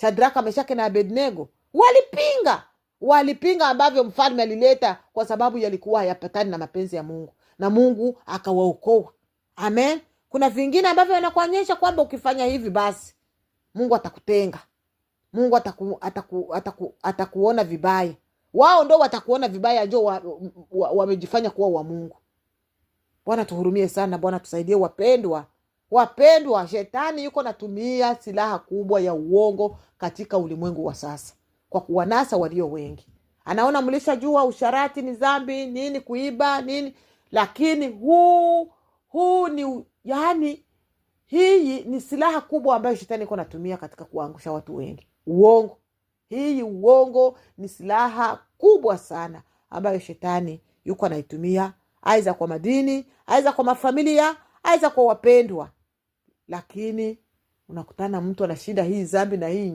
Shadraka, Meshaki na Abednego walipinga ambavyo mfalme alileta, kwa sababu yalikuwa hayapatani na mapenzi ya Mungu, na Mungu akawaokoa. Amen. Kuna vingine ambavyo anakuonyesha kwamba ukifanya hivi basi Mungu atakutenga. Mungu atakuona vibaya. Wao ndo watakuona vibaya, ndio wamejifanya kuwa wa Mungu. Bwana tuhurumie sana, Bwana tusaidie wapendwa. Shetani yuko natumia silaha kubwa ya uongo katika ulimwengu wa sasa kwa kuwanasa walio wengi. Anaona mlishajua usharati ni dhambi, nini kuiba, nini, lakini huu ni hii ni silaha kubwa ambayo shetani yuko natumia katika kuangusha watu wengi. Uongo ni silaha kubwa sana ambayo shetani yuko anaitumia, aidha kwa madini, aidha kwa mafamilia, aidha kwa wapendwa. Lakini unakutana mtu anashinda hii dhambi na hii